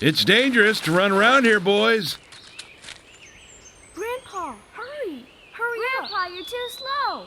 It's dangerous to run around here, boys. Grandpa, hurry! Hurry up! Grandpa, you're too slow.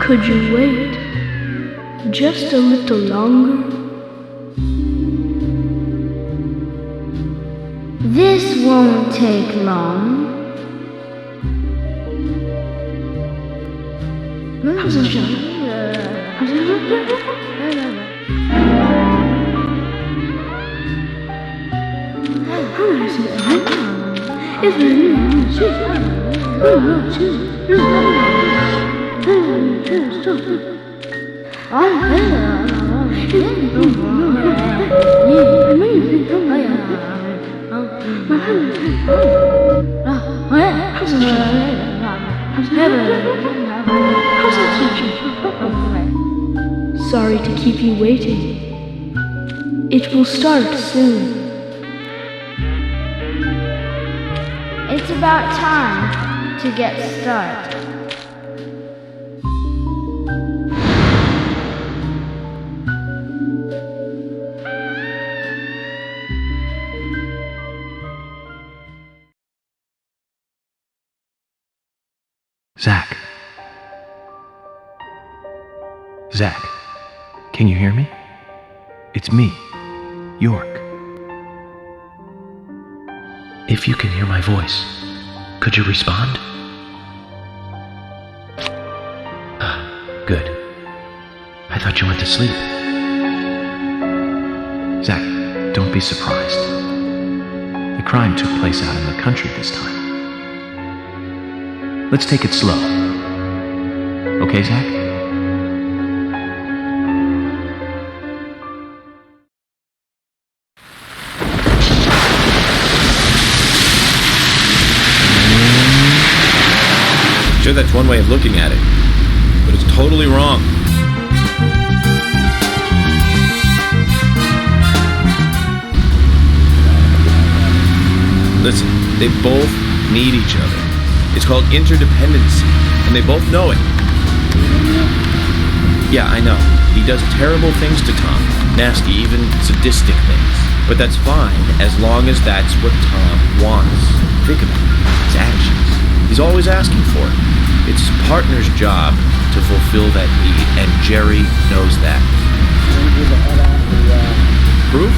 Could you wait just a little longer? This won't take long. Sorry to keep you waiting. It will start soon. It's about time to get started. Zach. Zach, can you hear me? It's me, York. If you can hear my voice, could you respond? Good. I thought you went to sleep. Zach, don't be surprised. The crime took place out in the country this time. Let's take it slow. Okay, Zach? Sure, that's one way of looking at it, but it's totally wrong. Listen, they both need each other. It's called interdependency, and they both know it. Yeah, I know. He does terrible things to Tom. Nasty, even sadistic things. But that's fine, as long as that's what Tom wants. Think about it. His actions. He's always asking for it. It's his partner's job to fulfill that need, and Jerry knows that. Proof?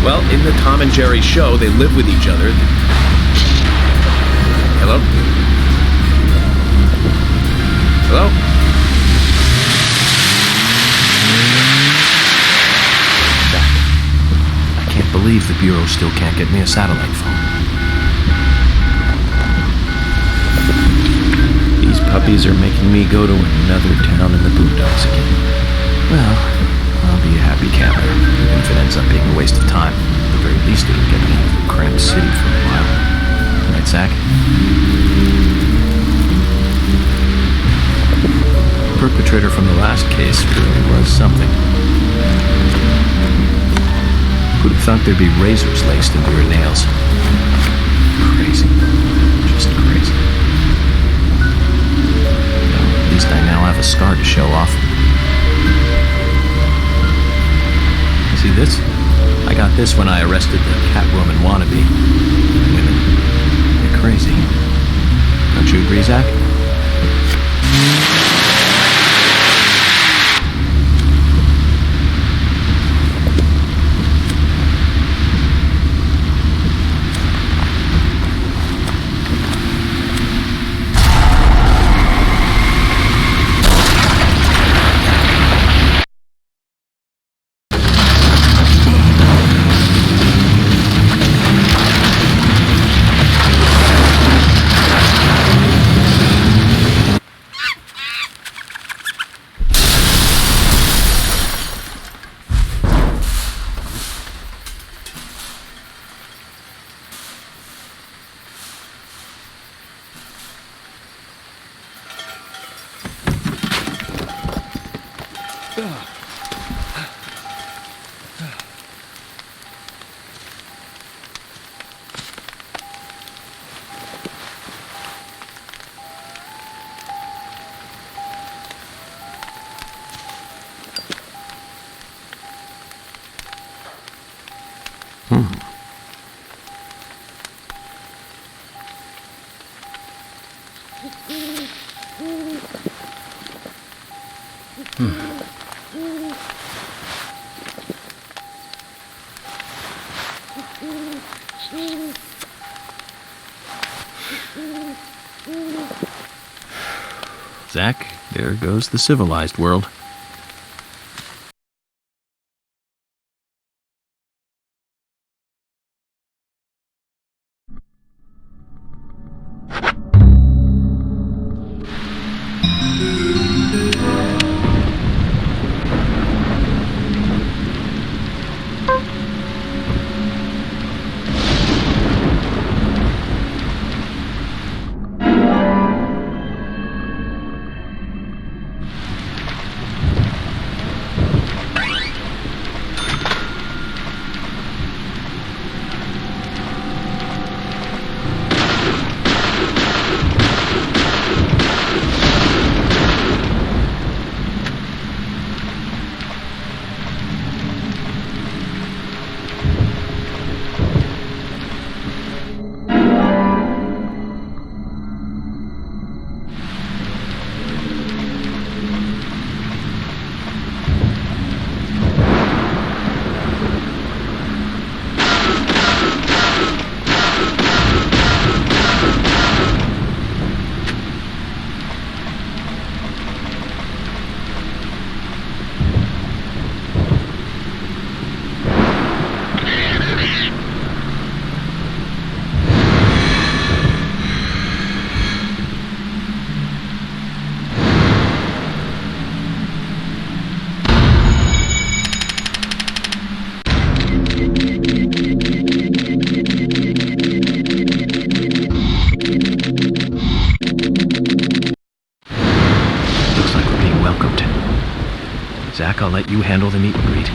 Well, in the Tom and Jerry show, they live with each other. Hello? Hello? Zach, I can't believe the Bureau still can't get me a satellite phone. These puppies are making me go to another town in the boondocks again. Well, I'll be a happy camper, even if it ends up being a waste of time. At the very least, it'll get me out of the cramped city for a while. Right, Zach? The perpetrator from the last case really was something. Who'd have thought there'd be razors laced into her nails? Crazy. Just crazy. Well, at least I now have a scar to show off. See this? I got this when I arrested the Catwoman wannabe. Women, they're crazy. Don't you agree, Zach? Zach, there goes the civilized world. Zach, I'll let you handle the meet and greet.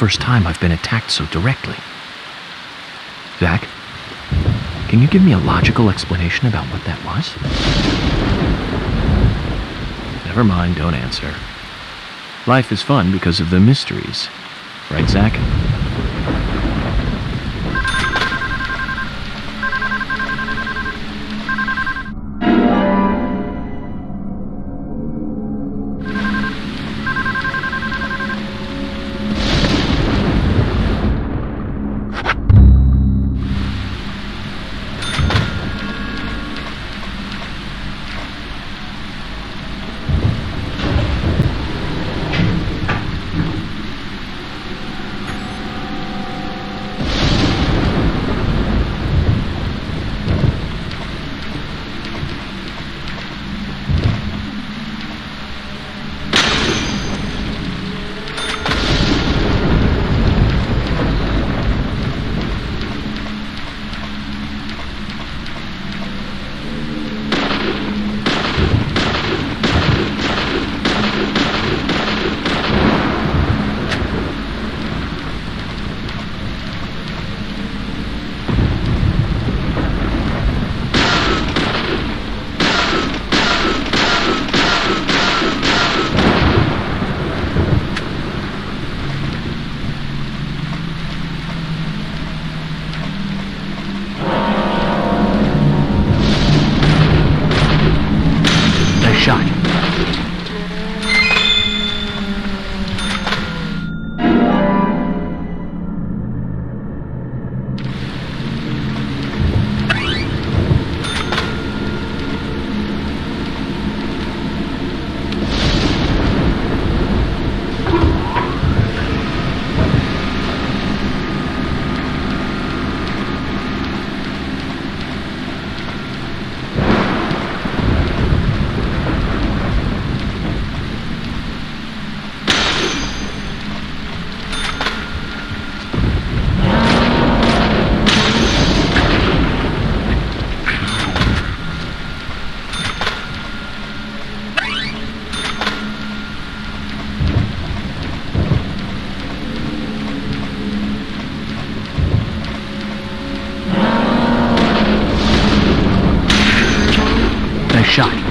first time I've been attacked so directly. Zach, can you give me a logical explanation about what that was? Never mind, don't answer. Life is fun because of the mysteries. Right, Zach? Shot. Shot.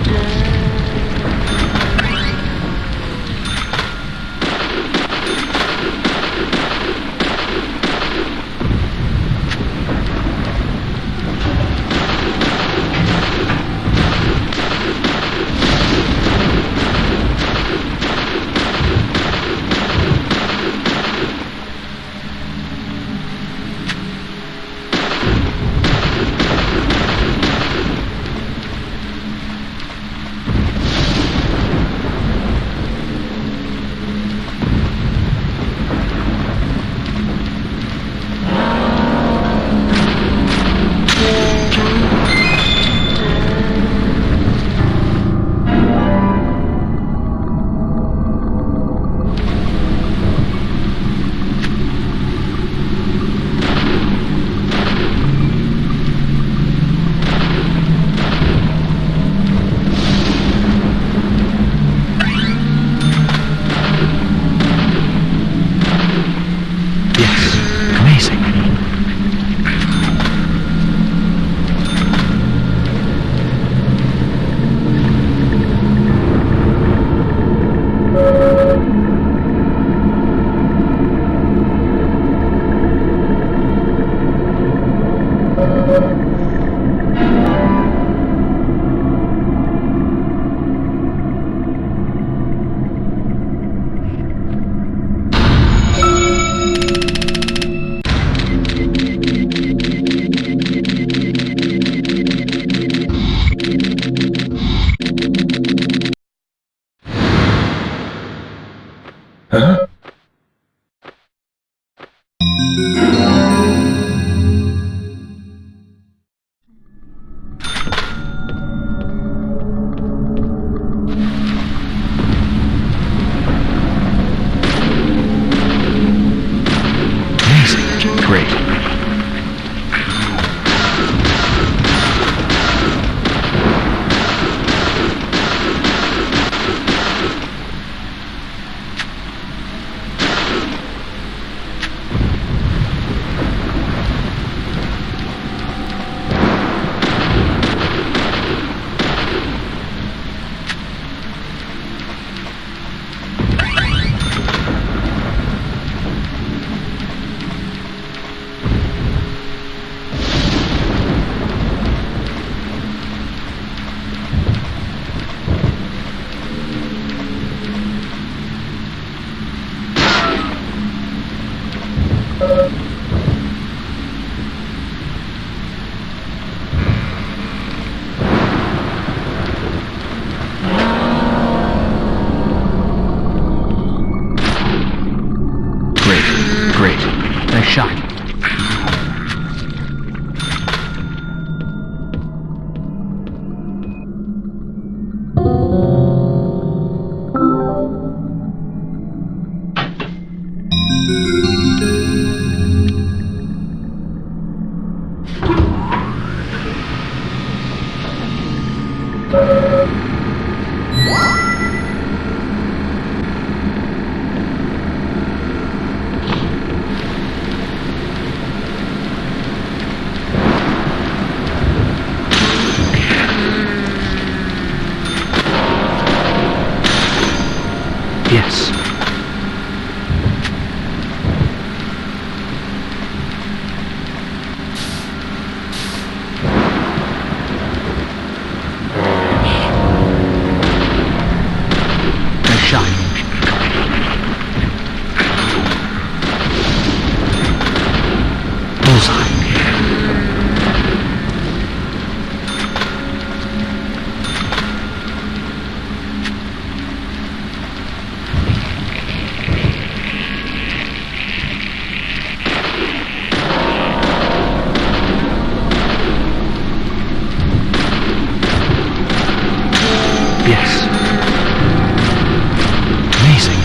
Huh? Amazing. Great. Great. Nice shot. Yes. Nice shot. Bullseye. Yes. Amazing.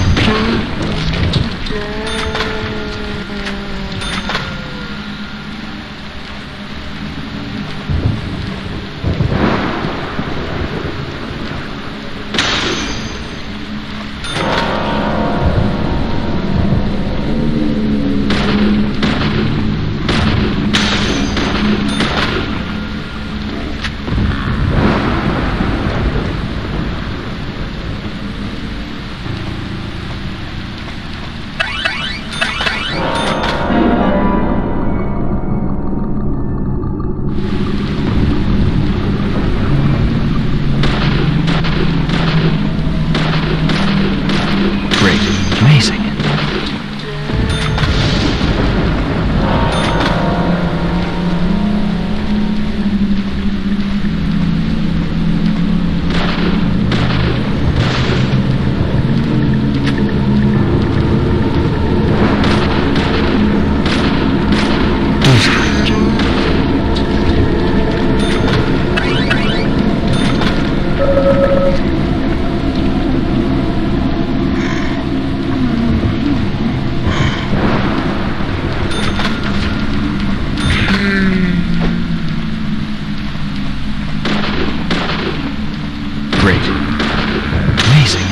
Great. Amazing. Great. Amazing.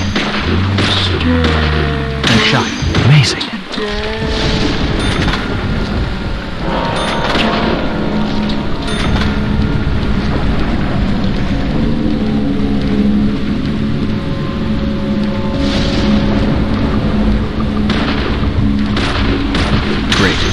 Nice shot. Amazing. Great.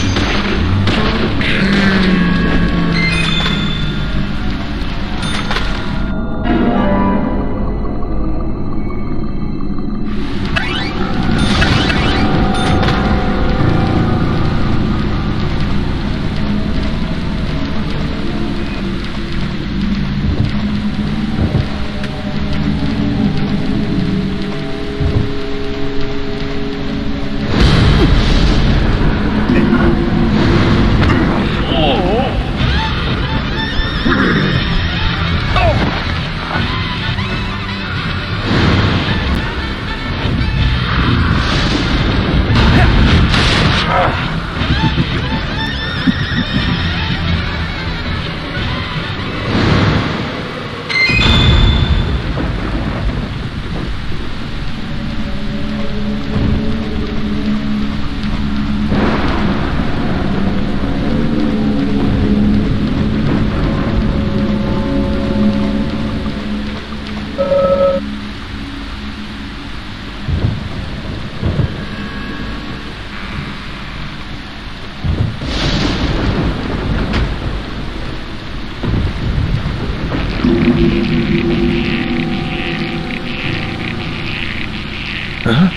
Huh?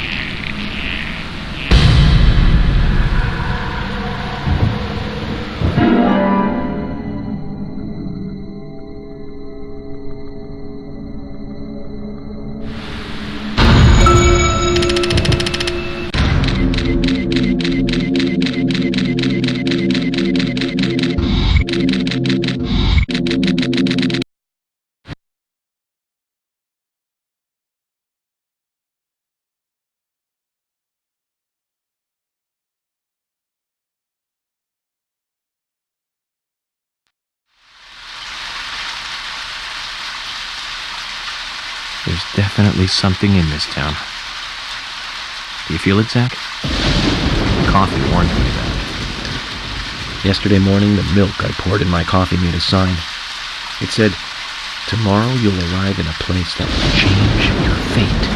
There's definitely something in this town. Do you feel it, Zach? Coffee warned me of that. Yesterday morning, the milk I poured in my coffee made a sign. It said, "Tomorrow you'll arrive in a place that will change your fate."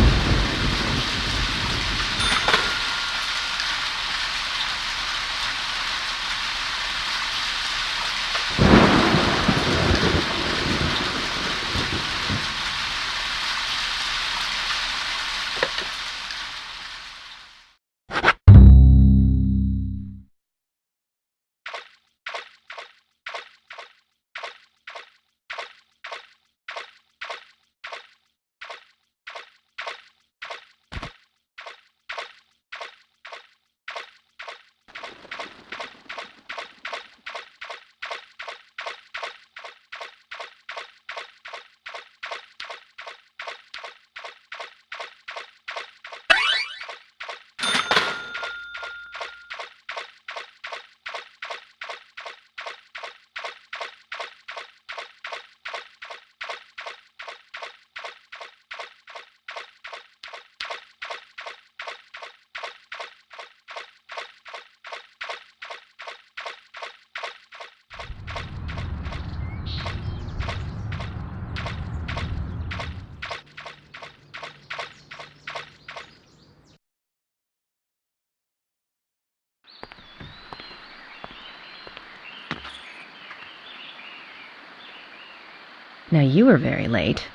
Now you were very late.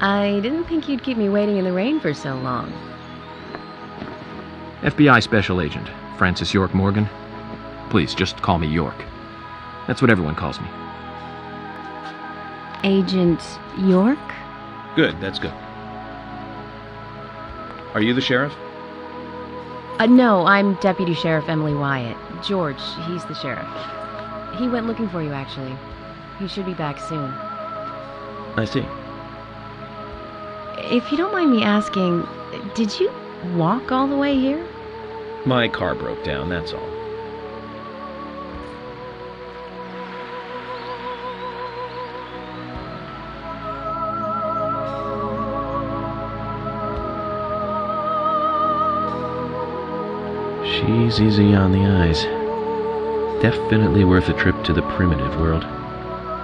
I didn't think you'd keep me waiting in the rain for so long. FBI Special Agent, Francis York Morgan. Please, just call me York. That's what everyone calls me. Agent York? Good, that's good. Are you the sheriff? No, I'm Deputy Sheriff Emily Wyatt. George, he's the sheriff. He went looking for you, actually. He should be back soon. I see. If you don't mind me asking, did you walk all the way here? My car broke down, that's all. She's easy on the eyes. Definitely worth a trip to the primitive world.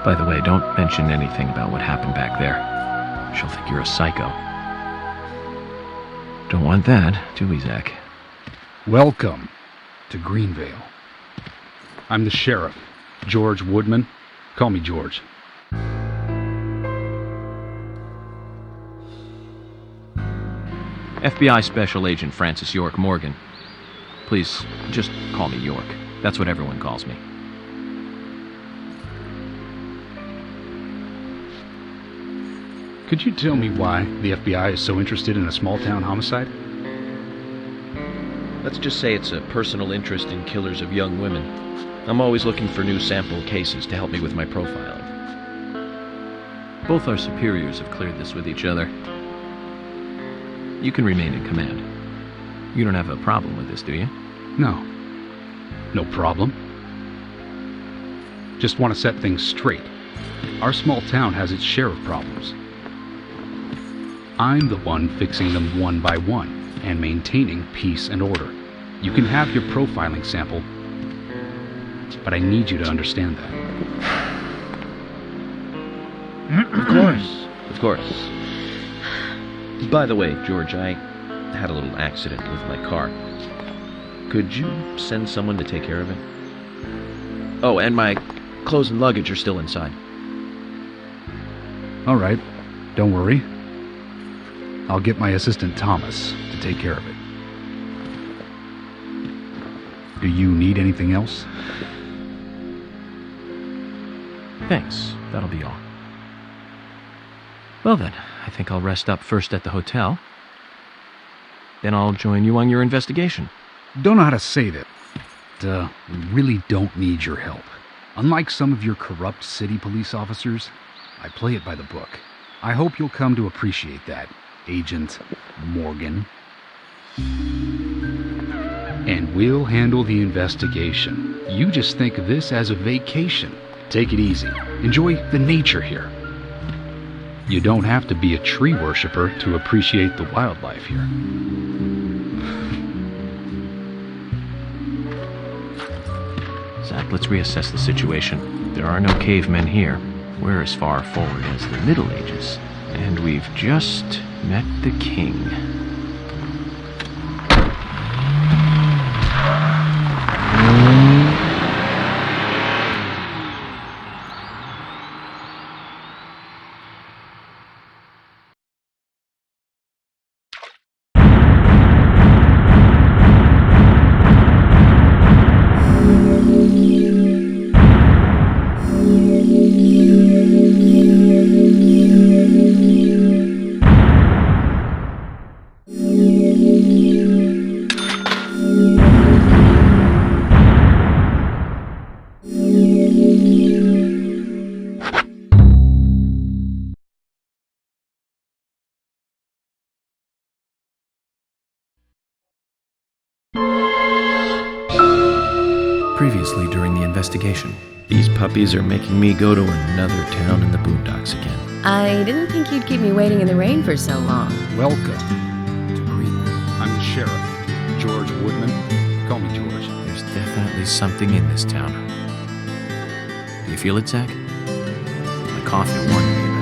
By the way, don't mention anything about what happened back there. She'll think you're a psycho. Don't want that, do we, Zach? Welcome to Greenvale. I'm the sheriff, George Woodman. Call me George. FBI Special Agent Francis York Morgan. Please, just call me York. That's what everyone calls me. Could you tell me why the FBI is so interested in a small-town homicide? Let's just say it's a personal interest in killers of young women. I'm always looking for new sample cases to help me with my profiling. Both our superiors have cleared this with each other. You can remain in command. You don't have a problem with this, do you? No. No problem. Just want to set things straight. Our small town has its share of problems. I'm the one fixing them one by one and maintaining peace and order. You can have your profiling sample, but I need you to understand that. Of course. Of course. By the way, George, I had a little accident with my car. Could you send someone to take care of it? Oh, and my clothes and luggage are still inside. All right. Don't worry. I'll get my assistant Thomas to take care of it. Do you need anything else? Thanks. That'll be all. Well then, I think I'll rest up first at the hotel. Then I'll join you on your investigation. Don't know how to say that. We really don't need your help. Unlike some of your corrupt city police officers, I play it by the book. I hope you'll come to appreciate that, Agent Morgan. and we'll handle the investigation. You just think of this as a vacation. Take it easy. Enjoy the nature here. You don't have to be a tree worshiper to appreciate the wildlife here. Zach, let's reassess the situation. There are no cavemen here. We're as far forward as the Middle Ages. And we've just met the king. Previously during the investigation. These puppies are making me go to another town in the boondocks again. I didn't think you'd keep me waiting in the rain for so long. Welcome to Greenwood. I'm the sheriff, George Woodman. Call me George. There's definitely something in this town. Do you feel it, Zach? My coffee warned me about it.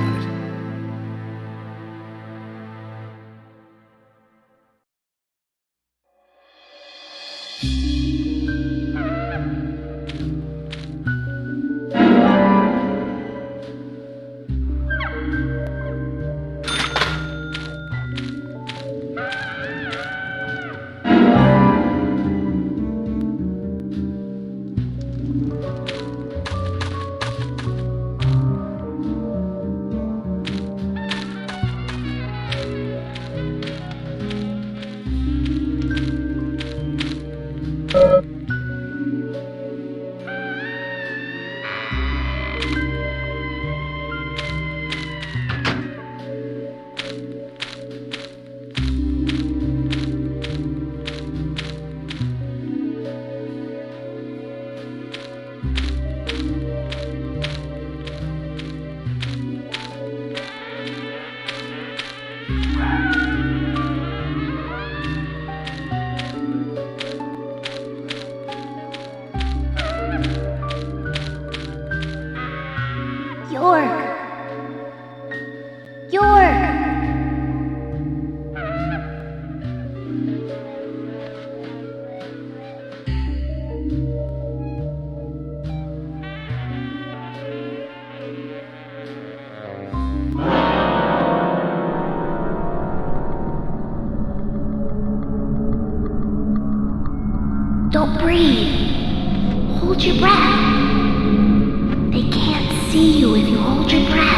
Don't breathe. Hold your breath. They can't see you if you hold your breath.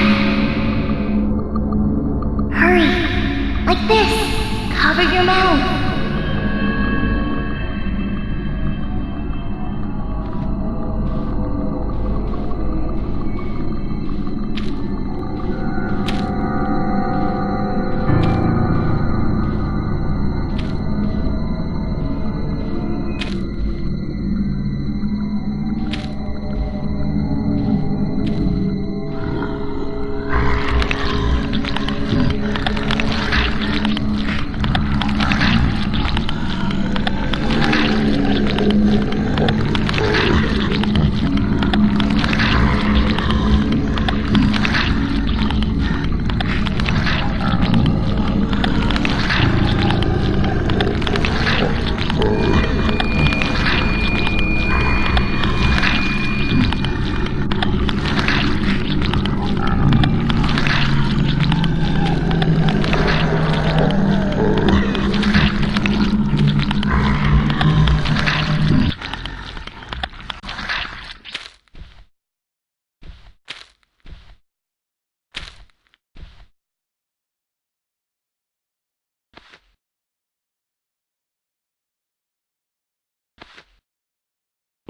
Hurry. Like this. Cover your mouth.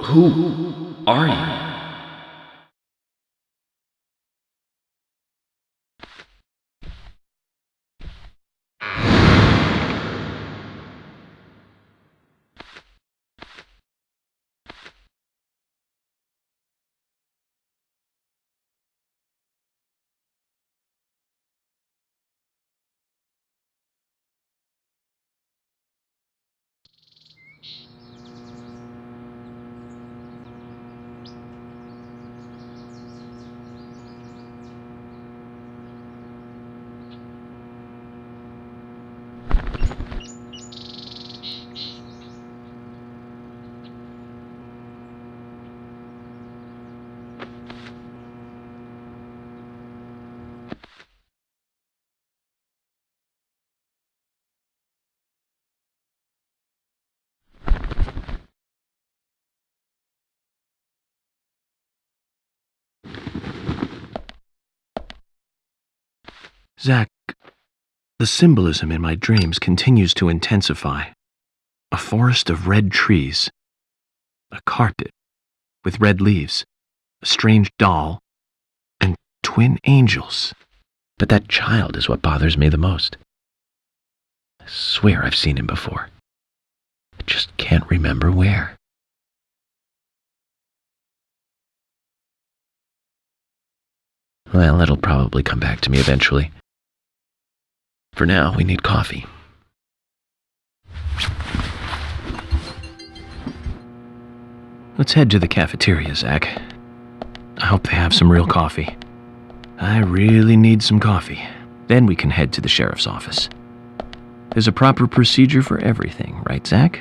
Who are you? Zach, the symbolism in my dreams continues to intensify. A forest of red trees, a carpet with red leaves, a strange doll, and twin angels. But that child is what bothers me the most. I swear I've seen him before. I just can't remember where. Well, it'll probably come back to me eventually. For now, we need coffee. Let's head to the cafeteria, Zach. I hope they have some real coffee. I really need some coffee. Then we can head to the sheriff's office. There's a proper procedure for everything, right, Zach?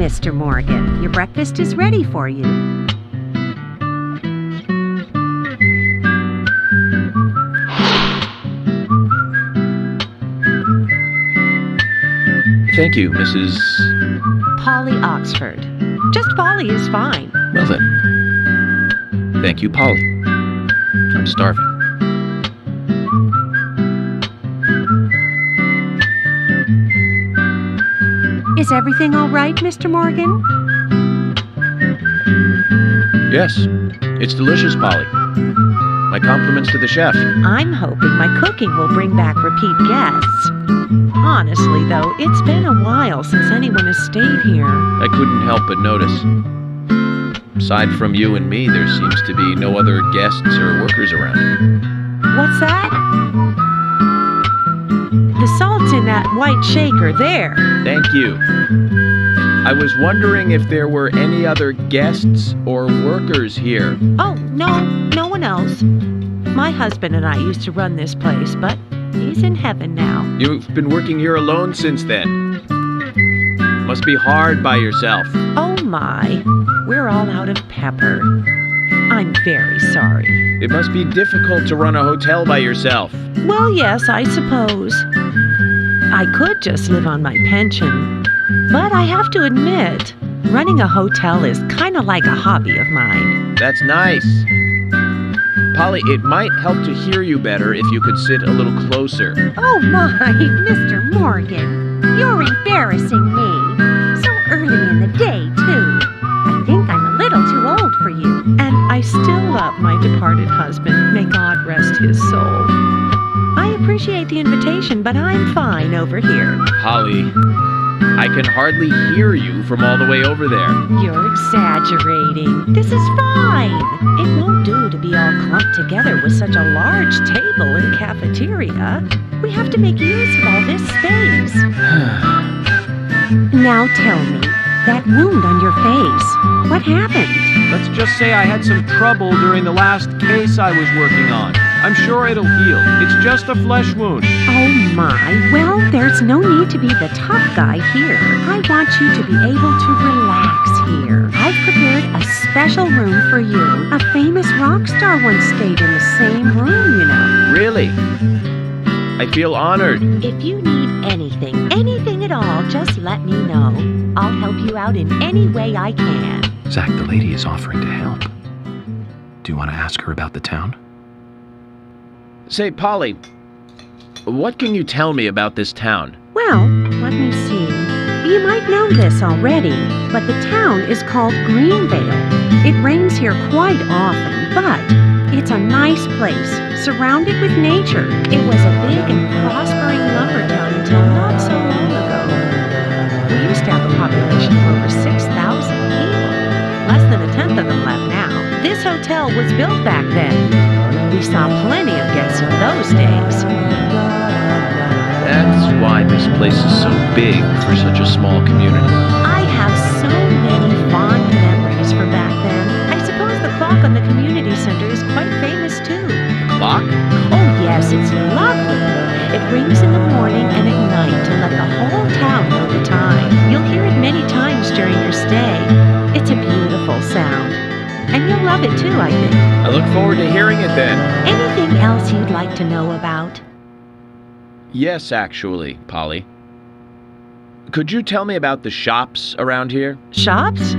Mr. Morgan. Your breakfast is ready for you. Thank you, Mrs. Polly Oxford. Just Polly is fine. Well then. Thank you, Polly. I'm starving. Is everything all right, Mr. Morgan? Yes, it's delicious, Polly. My compliments to the chef. I'm hoping my cooking will bring back repeat guests. Honestly, though, it's been a while since anyone has stayed here. I couldn't help but notice. Aside from you and me, there seems to be no other guests or workers around. What's that? The salt's in that white shaker there. Thank you. I was wondering if there were any other guests or workers here. Oh, no one else. My husband and I used to run this place, but he's in heaven now. You've been working here alone since then. Must be hard by yourself. Oh my, we're all out of pepper. I'm very sorry. It must be difficult to run a hotel by yourself. Well, yes, I suppose. I could just live on my pension. But I have to admit, running a hotel is kind of like a hobby of mine. That's nice. Polly, it might help to hear you better if you could sit a little closer. Oh my, Mr. Morgan, you're embarrassing me. So early in the day, too. I think I'm a little too old for you. And I still love my departed husband. May God rest his soul. I appreciate the invitation, but I'm fine over here. Polly, I can hardly hear you from all the way over there. You're exaggerating. This is fine. It won't do to be all clumped together with such a large table and cafeteria. We have to make use of all this space. Now tell me, that wound on your face, what happened? Let's just say I had some trouble during the last case I was working on. I'm sure it'll heal. It's just a flesh wound. Oh my, well, there's no need to be the tough guy here. I want you to be able to relax here. I've prepared a special room for you. A famous rock star once stayed in the same room, you know. Really? I feel honored. If you need anything at all, just let me know. I'll help you out in any way I can. Zach, the lady is offering to help. Do you want to ask her about the town? Say, Polly, what can you tell me about this town? Well, let me see. You might know this already, but the town is called Greenvale. It rains here quite often, but it's a nice place, surrounded with nature. It was a big and prospering lumber town until not so long ago. We used to have a population of over 6,000 people. Less than a tenth of them left now. This hotel was built back then. We saw plenty of guests in those days. That's why this place is so big for such a small community. I have so many fond memories from back then. I suppose the clock on the community center is quite famous too. Clock? Oh yes, it's lovely. It rings in the morning and at night to let the whole town know the time. You'll hear it many times during your stay. It's a beautiful sound. And you'll love it too, I think. I look forward to hearing it then. Anything else you'd like to know about? Yes, actually, Polly. Could you tell me about the shops around here? Shops?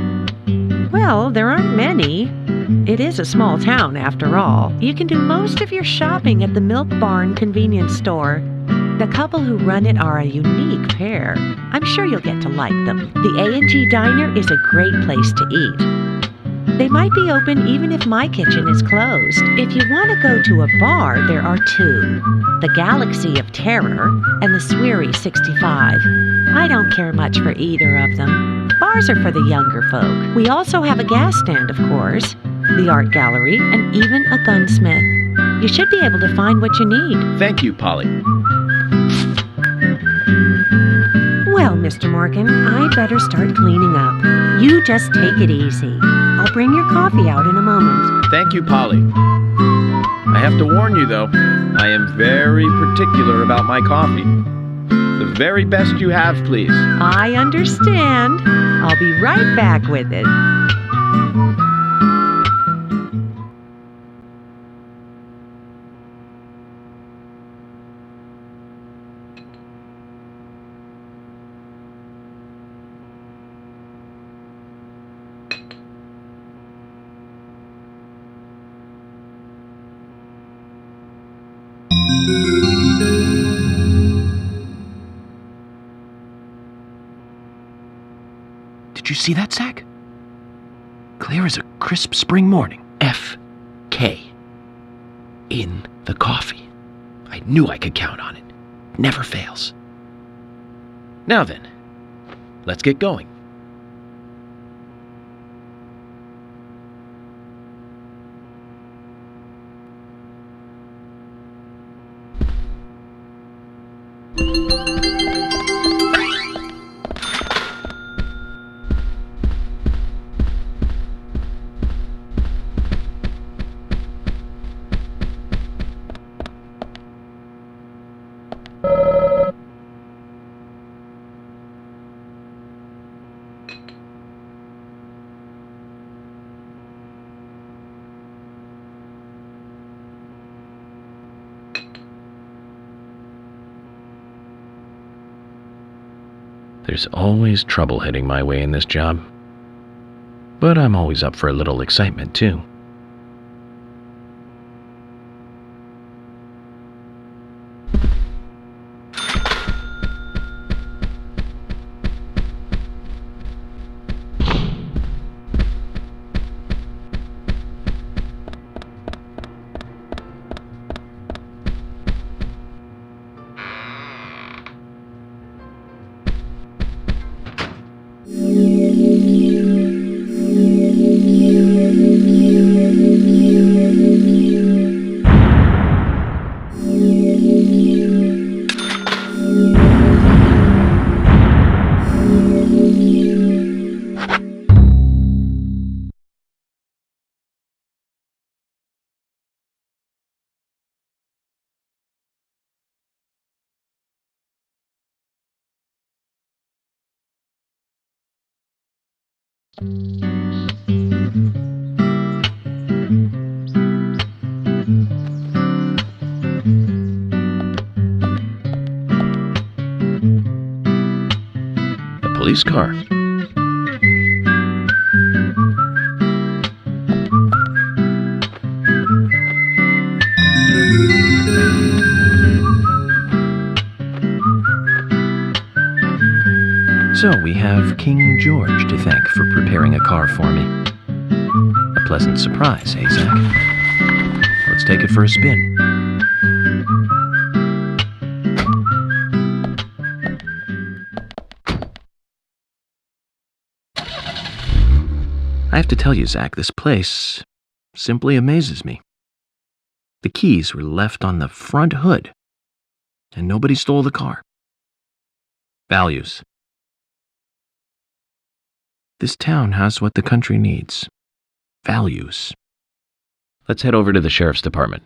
Well, there aren't many. It is a small town, after all. You can do most of your shopping at the Milk Barn convenience store. The couple who run it are a unique pair. I'm sure you'll get to like them. The A&G Diner is a great place to eat. They might be open even if my kitchen is closed. If you want to go to a bar, there are two. The Galaxy of Terror and the Squirrel 65. I don't care much for either of them. Bars are for the younger folk. We also have a gas stand, of course, the art gallery, and even a gunsmith. You should be able to find what you need. Thank you, Polly. Well, Mr. Morgan, I'd better start cleaning up. You just take it easy. I'll bring your coffee out in a moment. Thank you, Polly. I have to warn you, though, I am very particular about my coffee. The very best you have, please. I understand. I'll be right back with it. Did you see that, Zach? Clear as a crisp spring morning. F.K. in the coffee. I knew I could count on it. Never fails. Now then, let's get going. There's always trouble heading my way in this job. But I'm always up for a little excitement, too. A police car. So we have King George to thank for preparing a car for me. A pleasant surprise, eh, Zach? Let's take it for a spin. I have to tell you, Zach, this place simply amazes me. The keys were left on the front hood, and nobody stole the car. Values. This town has what the country needs. Values. Let's head over to the sheriff's department.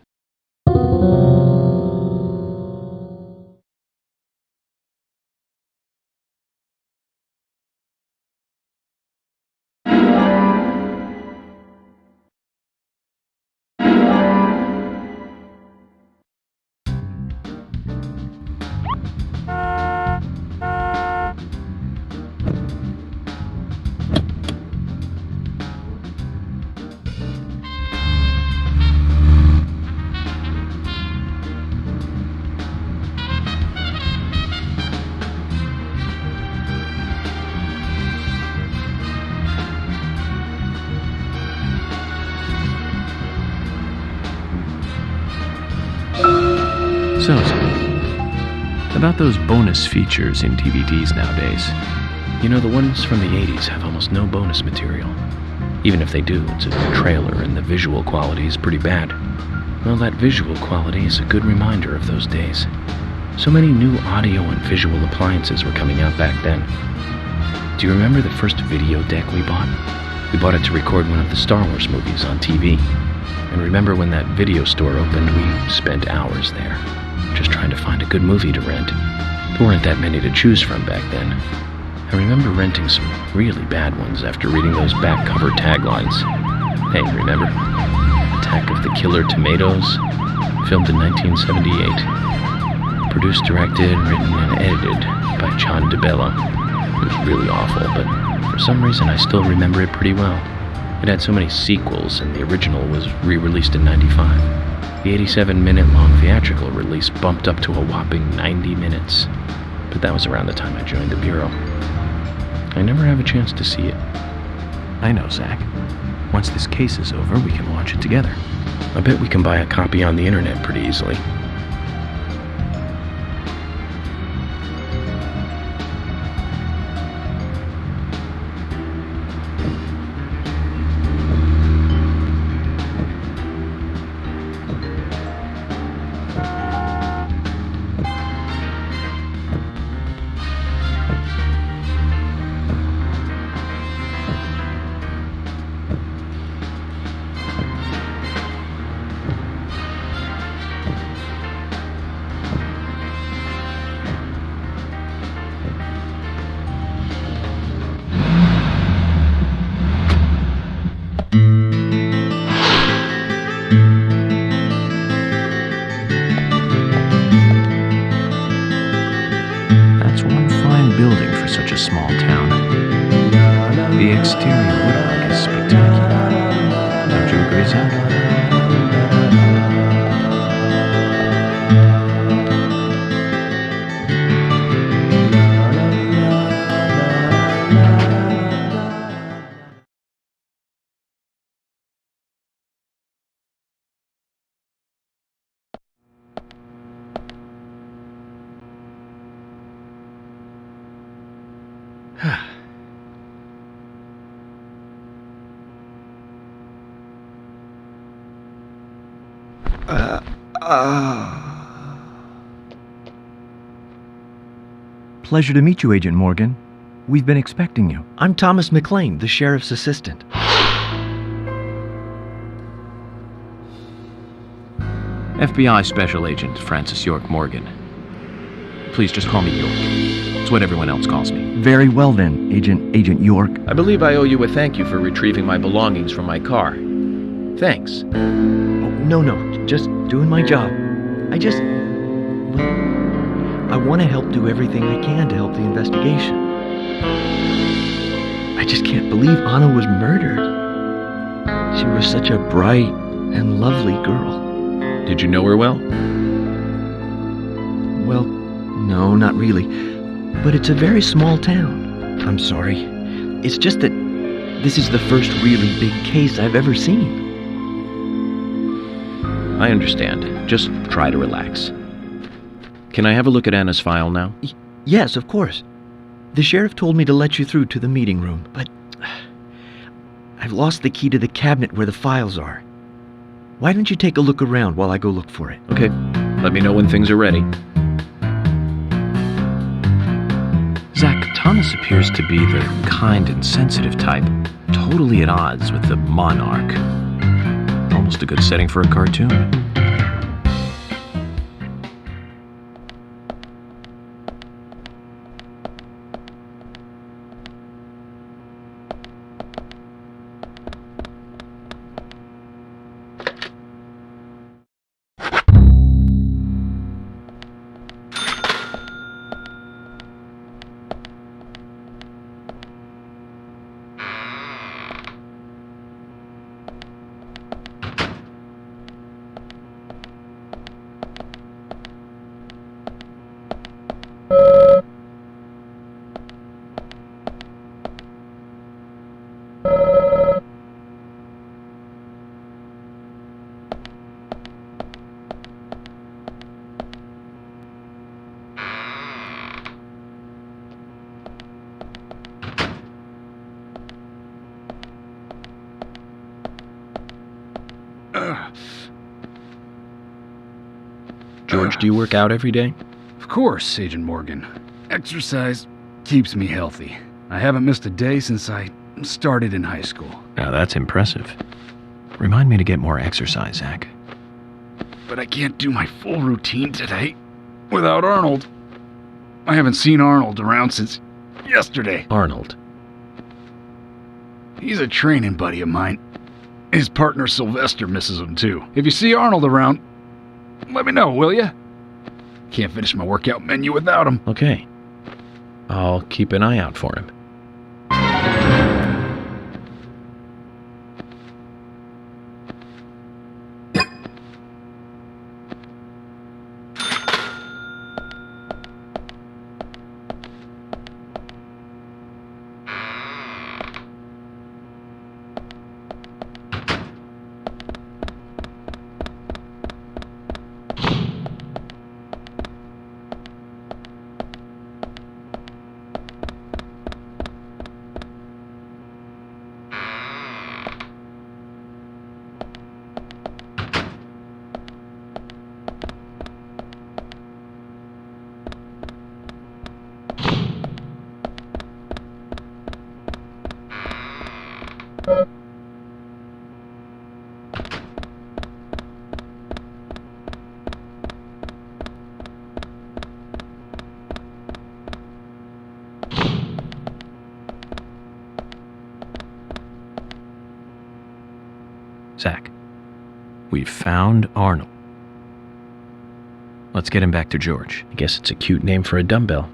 So, about those bonus features in DVDs nowadays. You know, the ones from the 80s have almost no bonus material. Even if they do, it's a trailer and the visual quality is pretty bad. Well, that visual quality is a good reminder of those days. So many new audio and visual appliances were coming out back then. Do you remember the first video deck we bought? We bought it to record one of the Star Wars movies on TV. And remember when that video store opened, we spent hours there, just trying to find a good movie to rent. There weren't that many to choose from back then. I remember renting some really bad ones after reading those back cover taglines. Hey, remember? Attack of the Killer Tomatoes, filmed in 1978. Produced, directed, written, and edited by John DeBella. It was really awful, but for some reason I still remember it pretty well. It had so many sequels, and the original was re-released in '95. The 87-minute-long theatrical release bumped up to a whopping 90 minutes. But that was around the time I joined the Bureau. I never have a chance to see it. I know, Zach. Once this case is over, we can watch it together. I bet we can buy a copy on the internet pretty easily. That's one fine building for such a small town. The exterior woodwork is spectacular. Don't you agree, Zach? Pleasure to meet you, Agent Morgan. We've been expecting you. I'm Thomas McLean, the sheriff's assistant. FBI Special Agent Francis York Morgan. Please just call me York. It's what everyone else calls me. Very well then, Agent York. I believe I owe you a thank you for retrieving my belongings from my car. Thanks. Oh, no, just doing my job. I want to help do everything I can to help the investigation. I just can't believe Anna was murdered. She was such a bright and lovely girl. Did you know her well? Well, no, not really. But it's a very small town. I'm sorry. It's just that this is the first really big case I've ever seen. I understand. Just try to relax. Can I have a look at Anna's file now? Yes, of course. The sheriff told me to let you through to the meeting room, but I've lost the key to the cabinet where the files are. Why don't you take a look around while I go look for it? Okay. Let me know when things are ready. Zach, Thomas appears to be the kind and sensitive type, totally at odds with the monarch. Almost a good setting for a cartoon. George, do you work out every day? Of course, Agent Morgan. Exercise keeps me healthy. I haven't missed a day since I started in high school. Now that's impressive. Remind me to get more exercise, Zach. But I can't do my full routine today without Arnold. I haven't seen Arnold around since yesterday. Arnold. He's a training buddy of mine. His partner Sylvester misses him too. If you see Arnold around, let me know, will ya? Can't finish my workout menu without him. Okay. I'll keep an eye out for him. Zach, we've found Arnold. Let's get him back to George. I guess it's a cute name for a dumbbell.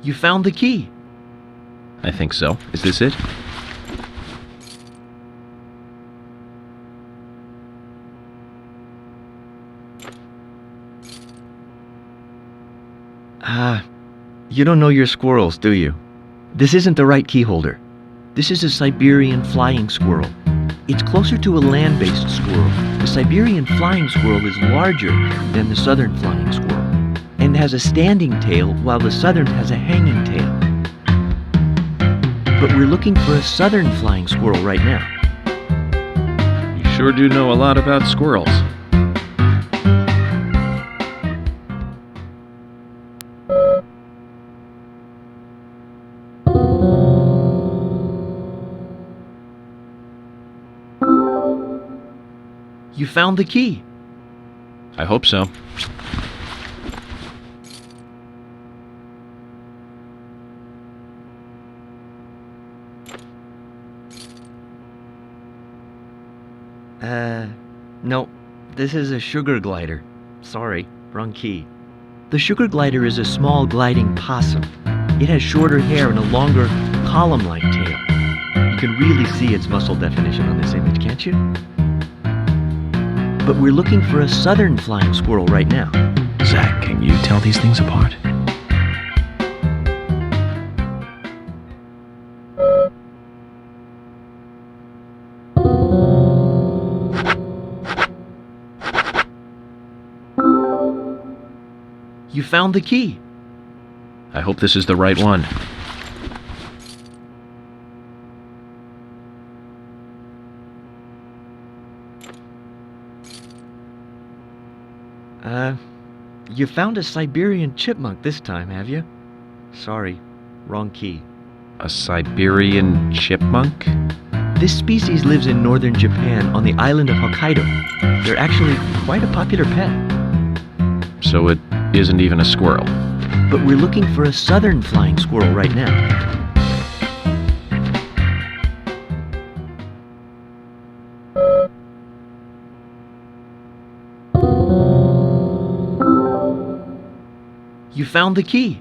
You found the key. I think so. Is this it? You don't know your squirrels, do you? This isn't the right key holder. This is a Siberian flying squirrel. It's closer to a land-based squirrel. The Siberian flying squirrel is larger than the southern flying squirrel and has a standing tail while the southern has a hanging tail. But we're looking for a southern flying squirrel right now. sure do know a lot about squirrels. You found the key. I hope so. No. This is a sugar glider. Sorry, wrong key. The sugar glider is a small gliding possum. It has shorter hair and a longer, column-like tail. You can really see its muscle definition on this image, can't you? But we're looking for a southern flying squirrel right now. Zach, can you tell these things apart? You found the key. I hope this is the right one. You found a Siberian chipmunk this time, have you? Sorry, wrong key. A Siberian chipmunk? This species lives in northern Japan on the island of Hokkaido. They're actually quite a popular pet. So it isn't even a squirrel. But we're looking for a southern flying squirrel right now. You found the key.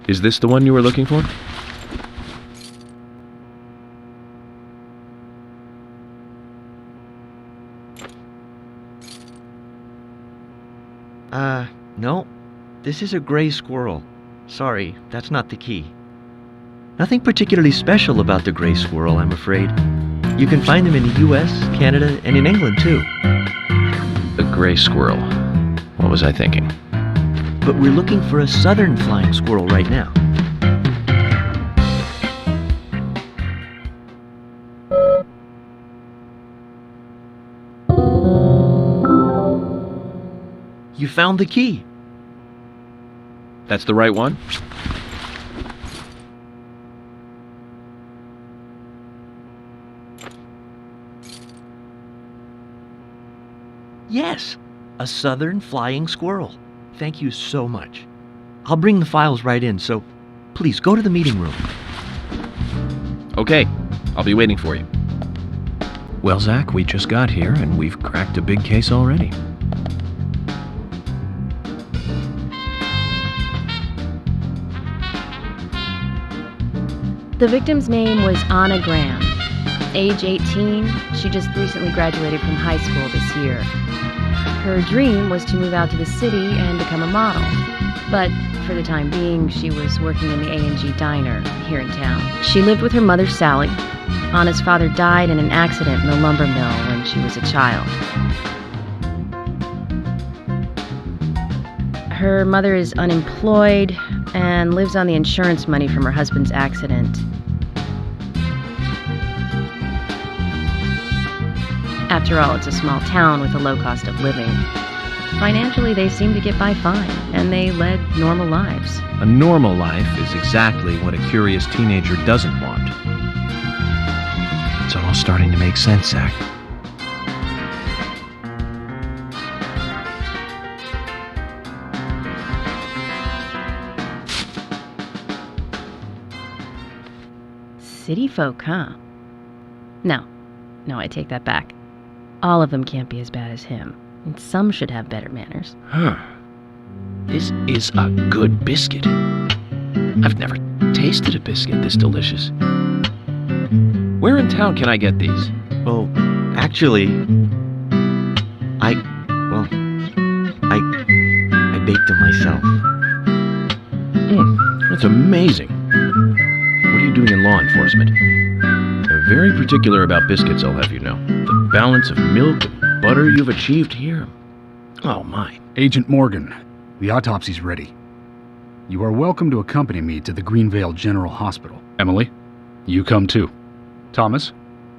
Is this the one you were looking for? No. This is a gray squirrel. Sorry, that's not the key. Nothing particularly special about the gray squirrel, I'm afraid. You can find them in the US, Canada, and in England, too. A gray squirrel. What was I thinking? But we're looking for a southern flying squirrel right now. You found the key. That's the right one? Yes, a southern flying squirrel. Thank you so much. I'll bring the files right in, so please go to the meeting room. Okay, I'll be waiting for you. Well, Zach, we just got here and we've cracked a big case already. The victim's name was Anna Graham. Age 18, she just recently graduated from high school this year. Her dream was to move out to the city and become a model. But for the time being, she was working in the A&G diner here in town. She lived with her mother, Sally. Anna's father died in an accident in the lumber mill when she was a child. Her mother is unemployed and lives on the insurance money from her husband's accident. After all, it's a small town with a low cost of living. Financially, they seem to get by fine, and they led normal lives. A normal life is exactly what a curious teenager doesn't want. It's all starting to make sense, Zach. City folk, huh? No, I take that back. All of them can't be as bad as him, and some should have better manners. Huh. This is a good biscuit. I've never tasted a biscuit this delicious. Where in town can I get these? Well, actually, I baked them myself. That's amazing. What are you doing in law enforcement? I'm very particular about biscuits, I'll have you know. The balance of milk and butter you've achieved here. Oh, my. Agent Morgan, the autopsy's ready. You are welcome to accompany me to the Greenvale General Hospital. Emily, you come too. Thomas,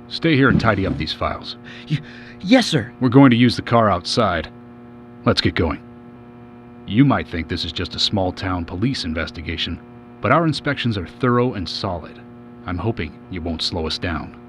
stay here and tidy up these files. Yes, sir. We're going to use the car outside. Let's get going. You might think this is just a small-town police investigation, but our inspections are thorough and solid. I'm hoping you won't slow us down.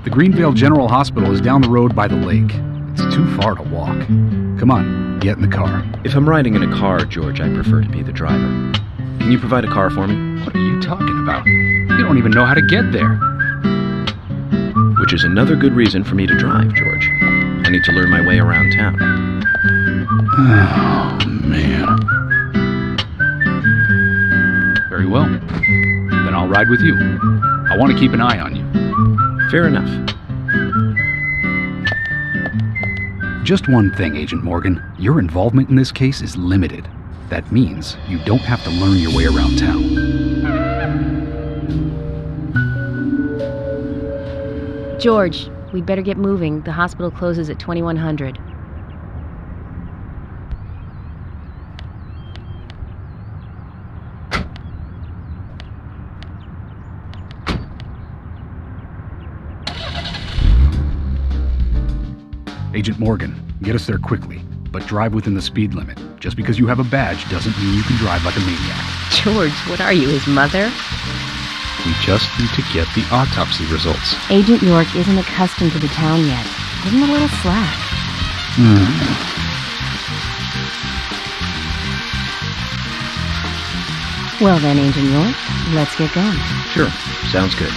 The Greenvale General Hospital is down the road by the lake. It's too far to walk. Come on, get in the car. If I'm riding in a car, George, I prefer to be the driver. Can you provide a car for me? What are you talking about? You don't even know how to get there. Which is another good reason for me to drive, George. I need to learn my way around town. Oh, man. Very well. Then I'll ride with you. I want to keep an eye on you. Fair enough. Just one thing, Agent Morgan. Your involvement in this case is limited. That means you don't have to learn your way around town. George, we'd better get moving. The hospital closes at 2100. Agent Morgan, get us there quickly, but drive within the speed limit. Just because you have a badge doesn't mean you can drive like a maniac. George, what are you, his mother? We just need to get the autopsy results. Agent York isn't accustomed to the town yet. Give him a little slack. Well then, Agent York, let's get going. Sure, sounds good.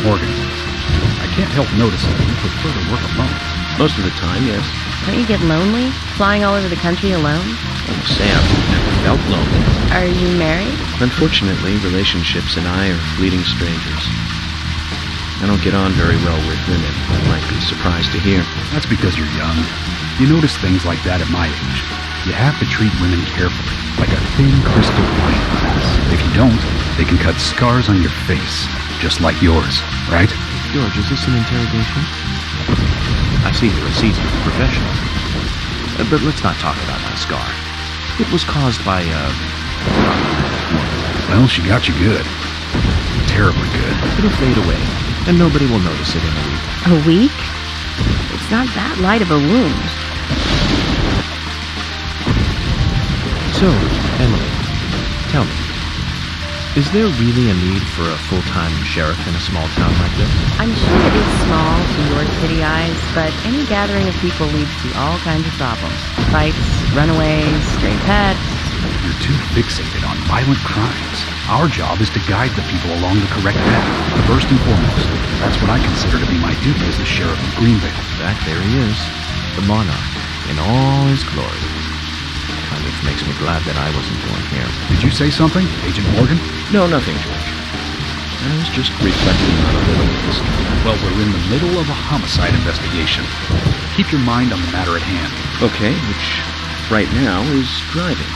Morgan, I can't help noticing that you prefer to work alone. Most of the time, yes. Don't you get lonely, flying all over the country alone? Oh, Sam, never felt lonely. Are you married? Unfortunately, relationships and I are fleeting strangers. I don't get on very well with women, you might be surprised to hear. That's because you're young. You notice things like that at my age. You have to treat women carefully, like a thin crystal wine glass. If you don't, they can cut scars on your face. Just like yours, right? George, is this an interrogation? I see you're a seasoned professional. But let's not talk about my scar. It was caused by, Well, she got you good. Terribly good. It'll fade away, and nobody will notice it in a week. A week? It's not that light of a wound. So, Emily, tell me, is there really a need for a full-time sheriff in a small town like this? I'm sure it is small to your city eyes, but any gathering of people leads to all kinds of problems. Fights, runaways, stray pets. You're too fixated on violent crimes. Our job is to guide the people along the correct path, first and foremost. That's what I consider to be my duty as the sheriff of Greenvale. Back there he is, the monarch, in all his glory. Kind of makes me glad that I wasn't born here. Did you say something, Agent Morgan? No, nothing, George. I was just reflecting on a little history. Well, we're in the middle of a homicide investigation. Keep your mind on the matter at hand. Okay, which right now is driving.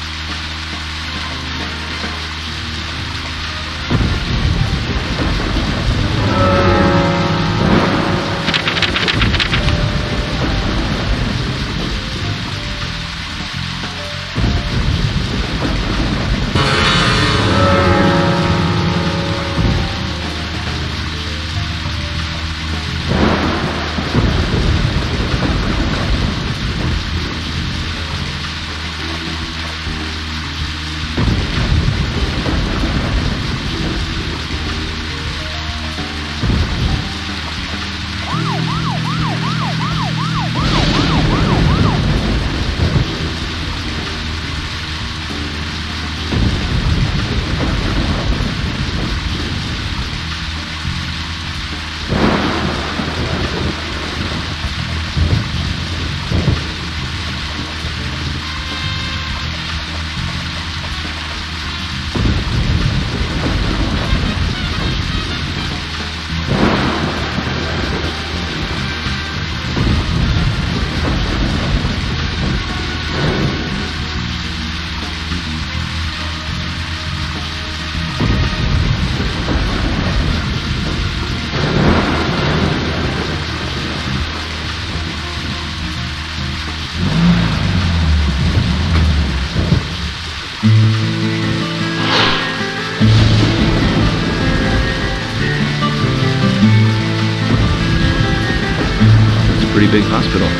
pretty big hospital.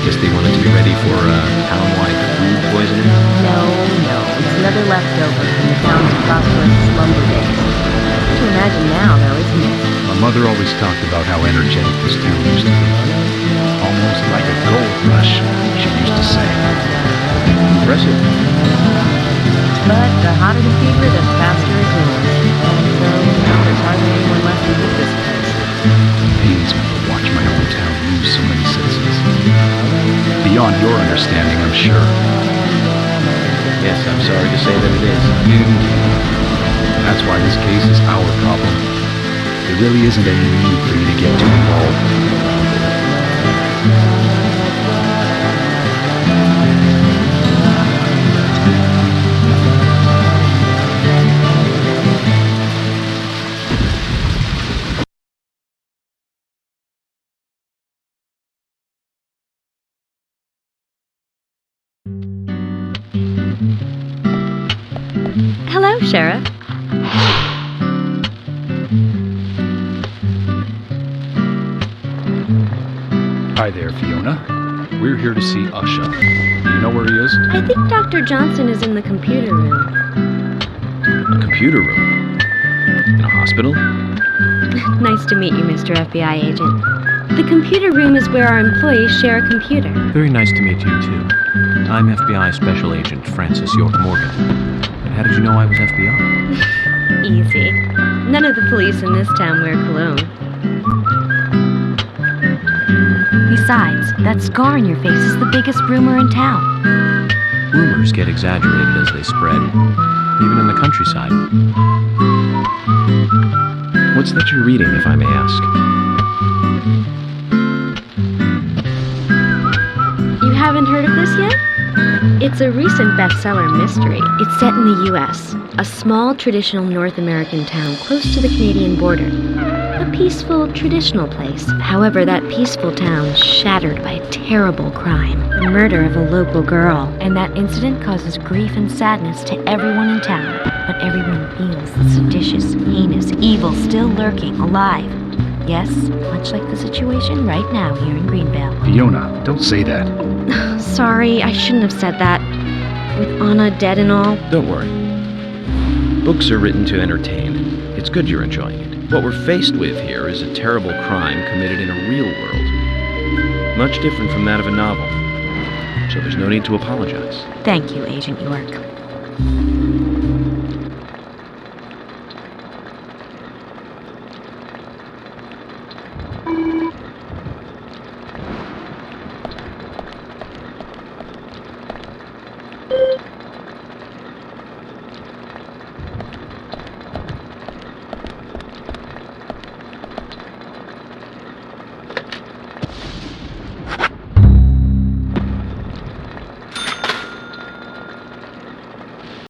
Guess they wanted to be ready for town-wide food poisoning? No. It's another leftover from the town's prosperous lumber days. Hard to imagine now, though, isn't it? My mother always talked about how energetic this town used to be. Almost like a gold rush, she used to say. Impressive. But the hotter the fever, the faster it cools. So now there's hardly anyone left to live this place. It pains me to watch my hometown lose so many citizens. Beyond your understanding, I'm sure. Yes, I'm sorry to say that it is. That's why this case is our problem. There really isn't any need for you to get too involved. Hello, Sheriff. Hi there, Fiona. We're here to see Usha. Do you know where he is? I think Dr. Johnson is in the computer room. A computer room? In a hospital? Nice to meet you, Mr. FBI agent. The computer room is where our employees share a computer. Very nice to meet you, too. I'm FBI Special Agent Francis York Morgan. But how did you know I was FBI? Easy. None of the police in this town wear cologne. Besides, that scar on your face is the biggest rumor in town. Rumors get exaggerated as they spread, even in the countryside. What's that you're reading, if I may ask? You haven't heard of this yet? It's a recent bestseller mystery. It's set in the U.S., a small traditional North American town close to the Canadian border. A peaceful, traditional place. However, that peaceful town shattered by a terrible crime. The murder of a local girl. And that incident causes grief and sadness to everyone in town. But everyone feels the seditious, heinous evil still lurking, alive. Yes, much like the situation right now here in Greenvale. Fiona, don't say that. Sorry, I shouldn't have said that. With Anna dead and all. Don't worry. Books are written to entertain. It's good you're enjoying it. What we're faced with here is a terrible crime committed in a real world. Much different from that of a novel. So there's no need to apologize. Thank you, Agent York.